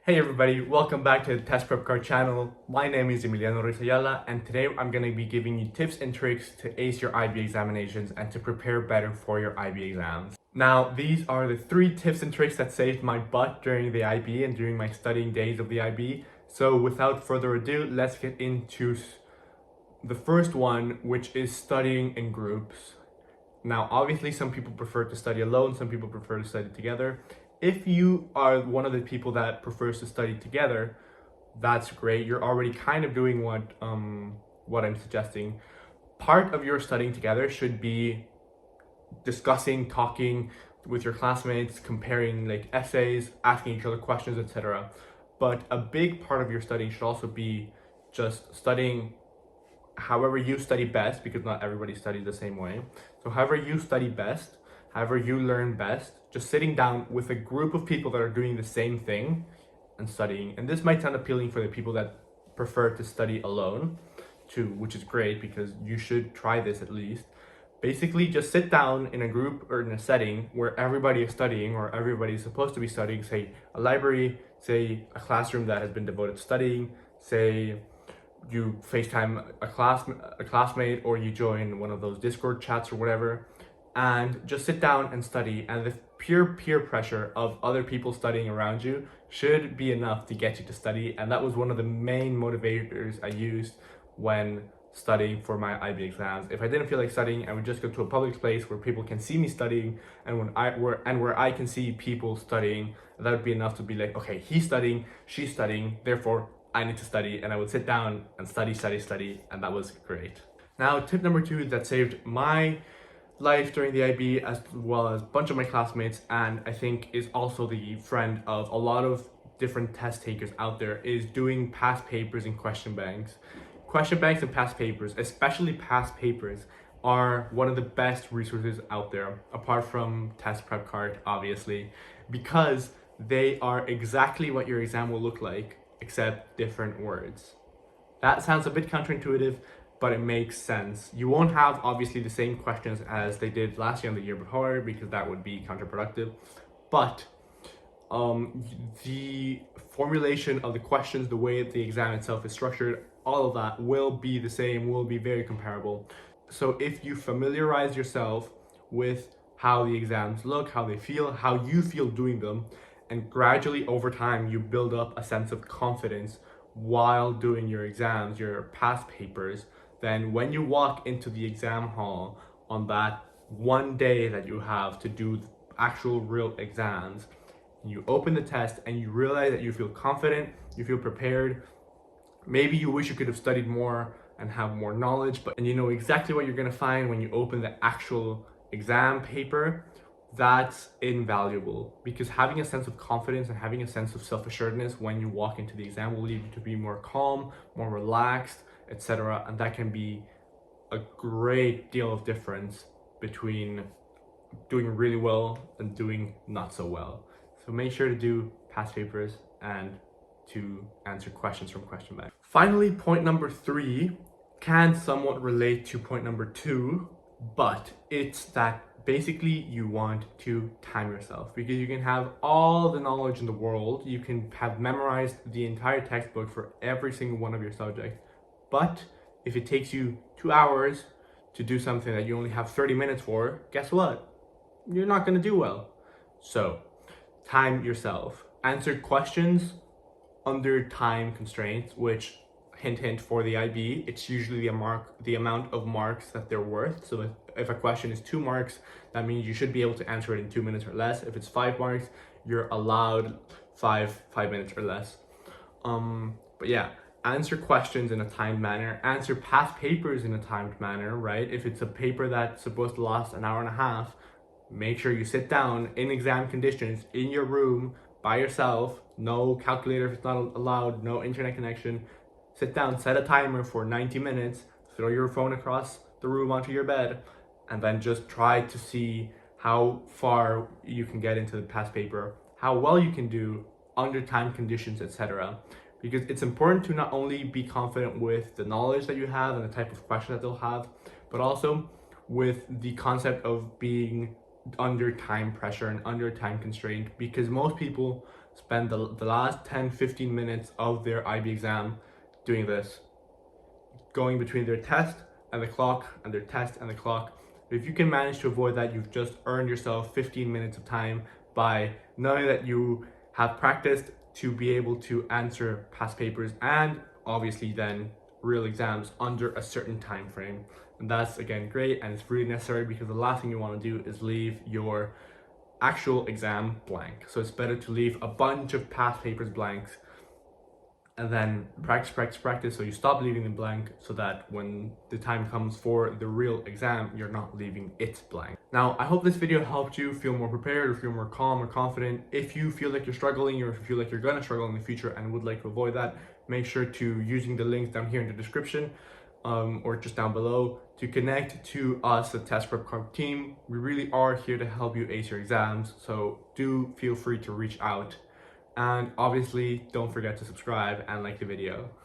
Hey everybody, welcome back to the TestprepKart channel. My name is Emiliano, and today I'm going to be giving you tips and tricks to ace your IB examinations and to prepare better for your IB exams. Now, these are the 3 tips and tricks that saved my butt during the IB and during my studying days of the IB. So without further ado, let's get into the first one, which is studying in groups. Now, obviously, some people prefer to study alone, some people prefer to study together. If you are one of the people that prefers to study together, that's great. You're already kind of doing what I'm suggesting. Part of your studying together should be discussing, talking with your classmates, comparing like essays, asking each other questions, etc. But a big part of your studying should also be just studying however you study best, because not everybody studies the same way. So however you study best, however you learn best, just sitting down with a group of people that are doing the same thing and studying. And this might sound appealing for the people that prefer to study alone too, which is great because you should try this at least. Basically, just sit down in a group or in a setting where everybody is studying or everybody is supposed to be studying, say a library, say a classroom that has been devoted to studying, say you FaceTime a classmate, or you join one of those Discord chats or whatever, and just sit down and study. And the pure peer pressure of other people studying around you should be enough to get you to study. And that was one of the main motivators I used when studying for my IB exams. If I didn't feel like studying, I would just go to a public place where people can see me studying, and where I can see people studying. That would be enough to be like, okay, he's studying, she's studying, therefore I need to study. And I would sit down and study, and that was great. Now, tip number 2 that saved my life during the IB, as well as a bunch of my classmates, and I think is also the friend of a lot of different test takers out there, is doing past papers and question banks. Question banks and past papers, especially past papers, are one of the best resources out there, apart from TestprepKart, obviously, because they are exactly what your exam will look like, except different words. That sounds a bit counterintuitive, but it makes sense. You won't have obviously the same questions as they did last year and the year before, because that would be counterproductive. But the formulation of the questions, the way the exam itself is structured, all of that will be the same, will be very comparable. So if you familiarize yourself with how the exams look, how they feel, how you feel doing them, and gradually over time you build up a sense of confidence while doing your exams, your past papers, then when you walk into the exam hall on that one day that you have to do actual real exams, you open the test and you realize that you feel confident, you feel prepared. Maybe you wish you could have studied more and have more knowledge, and you know exactly what you're going to find when you open the actual exam paper. That's invaluable, because having a sense of confidence and having a sense of self-assuredness when you walk into the exam will lead you to be more calm, more relaxed, etc. And that can be a great deal of difference between doing really well and doing not so well. So make sure to do past papers and to answer questions from question bank. Finally, point number 3 can somewhat relate to point number 2, but it's that basically you want to time yourself, because you can have all the knowledge in the world, you can have memorized the entire textbook for every single one of your subjects, but if it takes you 2 hours to do something that you only have 30 minutes for, guess what? You're not going to do well. So time yourself. Answer questions under time constraints, which, hint hint, for the IB, it's usually the amount of marks that they're worth. So if a question is 2 marks, that means you should be able to answer it in 2 minutes or less. If it's 5 marks, you're allowed 5 minutes or less. But yeah, answer questions in a timed manner, answer past papers in a timed manner, right? If it's a paper that's supposed to last an hour and a half, make sure you sit down in exam conditions in your room by yourself, no calculator if it's not allowed, no internet connection. Sit down, set a timer for 90 minutes, throw your phone across the room onto your bed, and then just try to see how far you can get into the past paper, how well you can do under time conditions, etc. Because it's important to not only be confident with the knowledge that you have and the type of question that they'll have, but also with the concept of being under time pressure and under time constraint, because most people spend the last 10-15 minutes of their IB exam doing this, going between their test and the clock and their test and the clock. If you can manage to avoid that, you've just earned yourself 15 minutes of time by knowing that you have practiced to be able to answer past papers and obviously then real exams under a certain time frame. And that's again great, and it's really necessary because the last thing you want to do is leave your actual exam blank. So it's better to leave a bunch of past papers blanks and then practice so you stop leaving them blank, so that when the time comes for the real exam, you're not leaving it blank. Now, I hope this video helped you feel more prepared or feel more calm or confident. If you feel like you're struggling, or if you feel like you're gonna struggle in the future and would like to avoid that, make sure to using the links down here in the description or just down below to connect to us, the TestprepKart team. We really are here to help you ace your exams, so do feel free to reach out. And obviously, don't forget to subscribe and like the video.